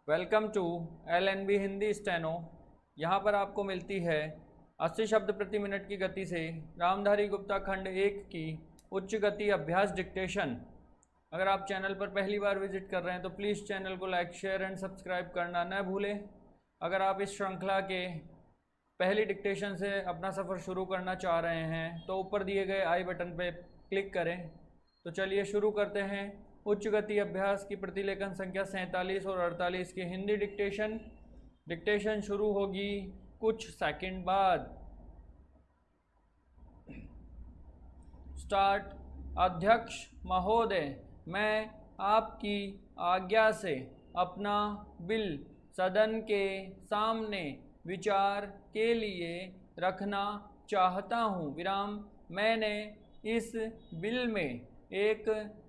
Welcome to LNB Hindi steno. यहाँ पर आपको मिलती है 80 शब्द प्रति मिनट की गति से रामधारी गुप्ता खंड 1 की उच्च गति अभ्यास डिक्टेशन। अगर आप चैनल पर पहली बार विजिट कर रहे हैं तो प्लीज़ चैनल को लाइक शेयर एंड सब्सक्राइब करना न भूलें। अगर आप इस श्रृंखला के पहली डिक्टेशन से अपना सफ़र शुरू करना चाह रहे हैं तो ऊपर दिए गए आई बटन पर क्लिक करें। तो चलिए शुरू करते हैं उच्च गति अभ्यास की प्रतिलेखन संख्या 47 और 48 की हिंदी डिक्टेशन। डिक्टेशन शुरू होगी कुछ सेकंड बाद। स्टार्ट। अध्यक्ष महोदय, मैं आपकी आज्ञा से अपना बिल सदन के सामने विचार के लिए रखना चाहता हूँ। मैंने इस बिल में एक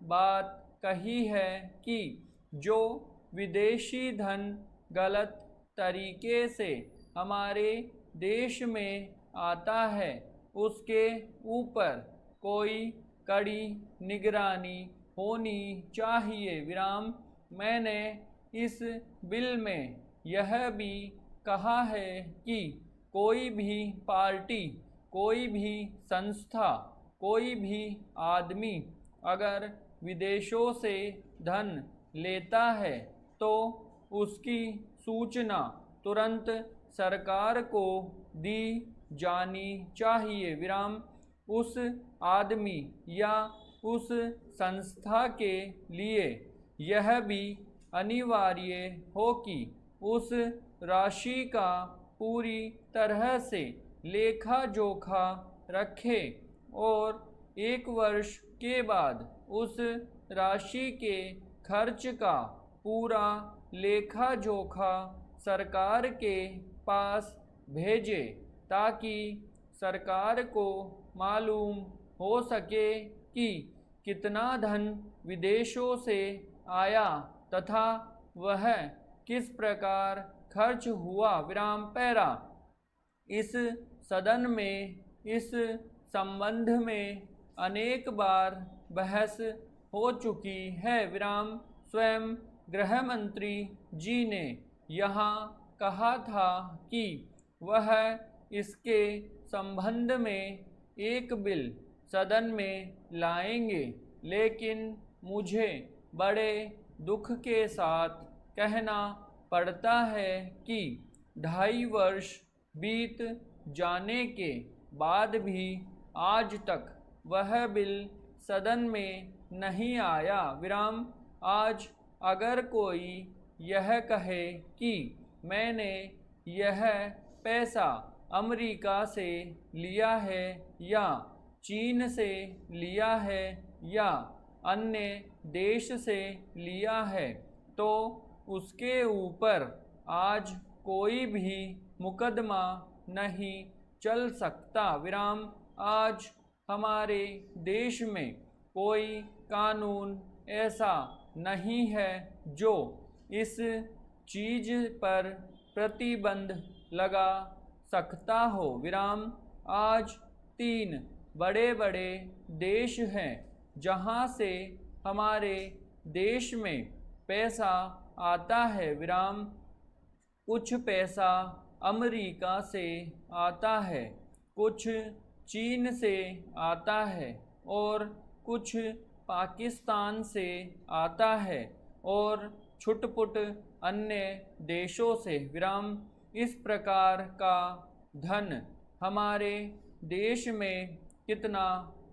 बात कही है कि जो विदेशी धन गलत तरीके से हमारे देश में आता है उसके ऊपर कोई कड़ी निगरानी होनी चाहिए। मैंने इस बिल में यह भी कहा है कि कोई भी पार्टी, कोई भी संस्था, कोई भी आदमी अगर विदेशों से धन लेता है तो उसकी सूचना तुरंत सरकार को दी जानी चाहिए। उस आदमी या उस संस्था के लिए यह भी अनिवार्य हो कि उस राशि का पूरी तरह से लेखा जोखा रखे और 1 वर्ष के बाद उस राशि के खर्च का पूरा लेखा जोखा सरकार के पास भेजे ताकि सरकार को मालूम हो सके कि कितना धन विदेशों से आया तथा वह किस प्रकार खर्च हुआ। पैरा। इस सदन में इस संबंध में अनेक बार बहस हो चुकी है। स्वयं गृह मंत्री जी ने यहाँ कहा था कि वह इसके संबंध में एक बिल सदन में लाएंगे, लेकिन मुझे बड़े दुख के साथ कहना पड़ता है कि 2.5 वर्ष बीत जाने के बाद भी आज तक वह बिल सदन में नहीं आया। आज अगर कोई यह कहे कि मैंने यह पैसा अमेरिका से लिया है या चीन से लिया है या अन्य देश से लिया है तो उसके ऊपर आज कोई भी मुकदमा नहीं चल सकता। आज हमारे देश में कोई कानून ऐसा नहीं है जो इस चीज़ पर प्रतिबंध लगा सकता हो। आज 3 बड़े बड़े देश हैं जहां से हमारे देश में पैसा आता है। कुछ पैसा अमेरिका से आता है, कुछ चीन से आता है और कुछ पाकिस्तान से आता है और छुटपुट अन्य देशों से। इस प्रकार का धन हमारे देश में कितना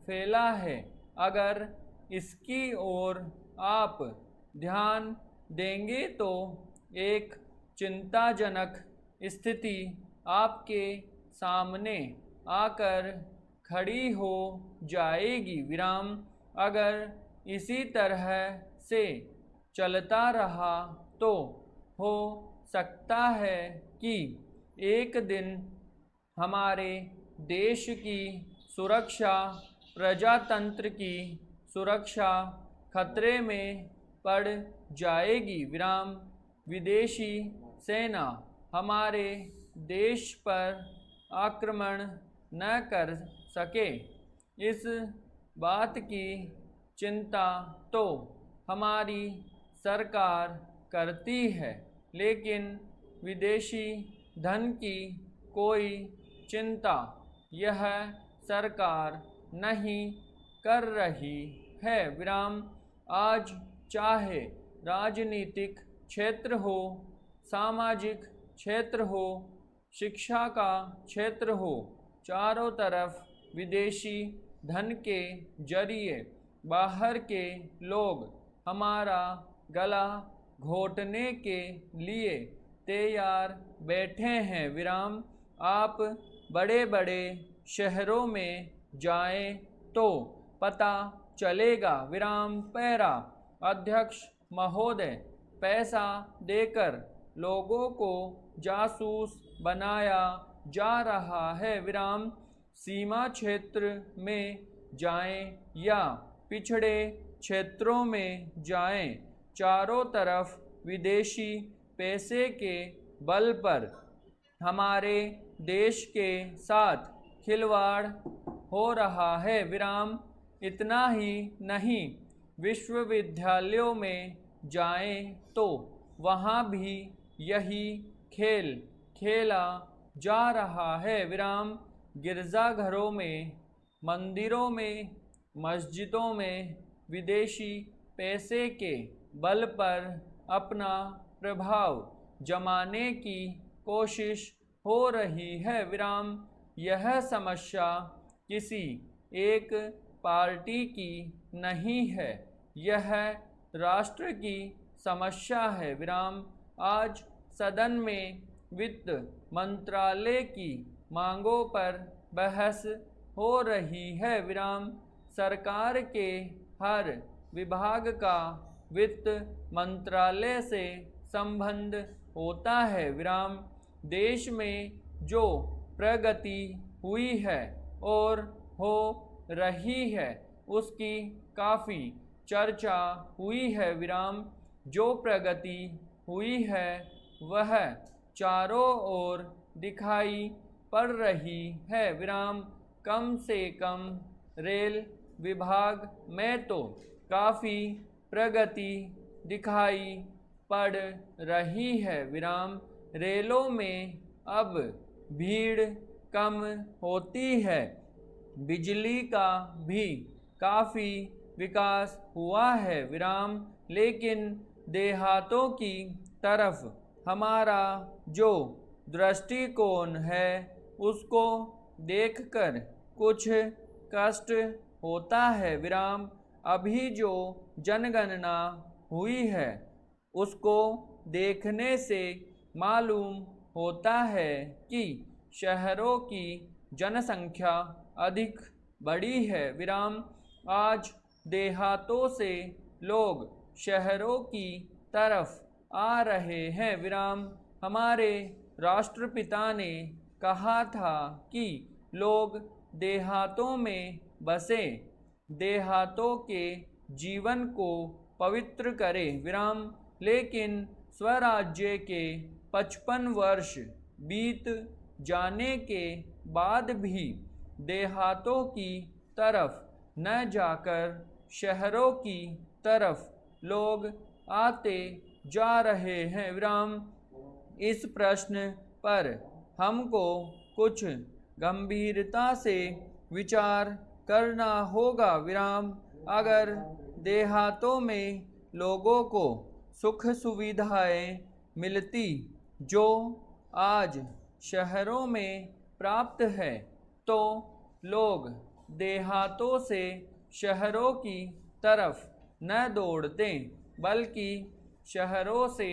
फैला है, अगर इसकी ओर आप ध्यान देंगे तो एक चिंताजनक स्थिति आपके सामने आकर खड़ी हो जाएगी। अगर इसी तरह से चलता रहा तो हो सकता है कि एक दिन हमारे देश की सुरक्षा, प्रजातंत्र की सुरक्षा खतरे में पड़ जाएगी। विदेशी सेना हमारे देश पर आक्रमण न कर सके, इस बात की चिंता तो हमारी सरकार करती है। लेकिन विदेशी धन की कोई चिंता यह सरकार नहीं कर रही है। विराम आज चाहे राजनीतिक क्षेत्र हो, सामाजिक क्षेत्र हो, शिक्षा का क्षेत्र हो, चारों तरफ विदेशी धन के जरिए बाहर के लोग हमारा गला घोटने के लिए तैयार बैठे हैं। विराम आप बड़े बड़े शहरों में जाएं तो पता चलेगा। विराम पैरा अध्यक्ष महोदय, पैसा देकर लोगों को जासूस बनाया जा रहा है। विराम सीमा क्षेत्र में जाएं या पिछड़े क्षेत्रों में जाएं, चारों तरफ विदेशी पैसे के बल पर हमारे देश के साथ खिलवाड़ हो रहा है। विराम इतना ही नहीं, विश्वविद्यालयों में जाएं तो वहाँ भी यही खेल खेला जा रहा है। विराम गिरजाघरों में, मंदिरों में, मस्जिदों में विदेशी पैसे के बल पर अपना प्रभाव जमाने की कोशिश हो रही है। विराम यह समस्या किसी एक पार्टी की नहीं है, यह राष्ट्र की समस्या है। विराम आज सदन में वित्त मंत्रालय की मांगों पर बहस हो रही है। विराम सरकार के हर विभाग का वित्त मंत्रालय से संबंध होता है। विराम देश में जो प्रगति हुई है और हो रही है उसकी काफ़ी चर्चा हुई है। विराम जो प्रगति हुई है वह चारों ओर दिखाई पड़ रही है। विराम कम से कम रेल विभाग में तो काफ़ी प्रगति दिखाई पड़ रही है। विराम रेलों में अब भीड़ कम होती है, बिजली का भी काफ़ी विकास हुआ है। विराम लेकिन देहातों की तरफ हमारा जो दृष्टिकोण है उसको देखकर कुछ कष्ट होता है। विराम अभी जो जनगणना हुई है उसको देखने से मालूम होता है कि शहरों की जनसंख्या अधिक बड़ी है। विराम आज देहातों से लोग शहरों की तरफ आ रहे हैं। विराम हमारे राष्ट्रपिता ने कहा था कि लोग देहातों में बसें, देहातों के जीवन को पवित्र करें। विराम लेकिन स्वराज्य के 55 वर्ष बीत जाने के बाद भी देहातों की तरफ न जाकर शहरों की तरफ लोग आते जा रहे हैं। विराम इस प्रश्न पर हमको कुछ गंभीरता से विचार करना होगा। विराम अगर देहातों में लोगों को सुख सुविधाएं मिलती जो आज शहरों में प्राप्त है तो लोग देहातों से शहरों की तरफ न दौड़ते बल्कि शहरों से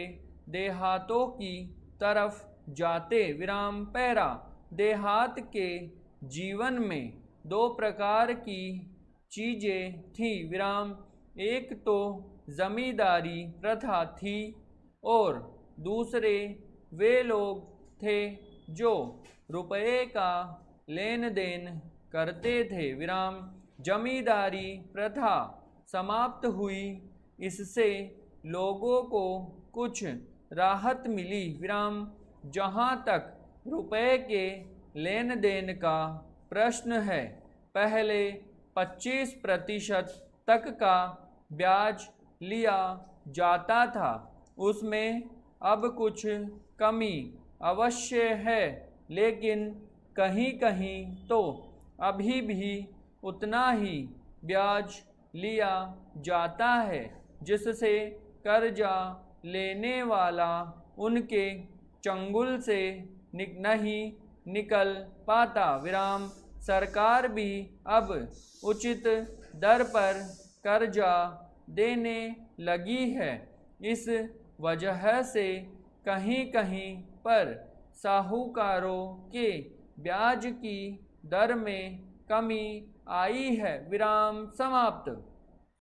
देहातों की तरफ जाते। विराम पैरा देहात के जीवन में दो प्रकार की चीज़ें थी। विराम एक तो जमींदारी प्रथा थी और दूसरे वे लोग थे जो रुपये का लेन देन करते थे। विराम जमींदारी प्रथा समाप्त हुई, इससे लोगों को कुछ राहत मिली। विराम जहाँ तक रुपये के लेन देन का प्रश्न है, पहले 25% तक का ब्याज लिया जाता था, उसमें अब कुछ कमी अवश्य है, लेकिन कहीं कहीं तो अभी भी उतना ही ब्याज लिया जाता है जिससे कर्जा लेने वाला उनके चंगुल से नहीं निकल पाता। विराम। सरकार भी अब उचित दर पर कर्जा देने लगी है। इस वजह से कहीं कहीं पर साहूकारों के ब्याज की दर में कमी आई है। विराम समाप्त।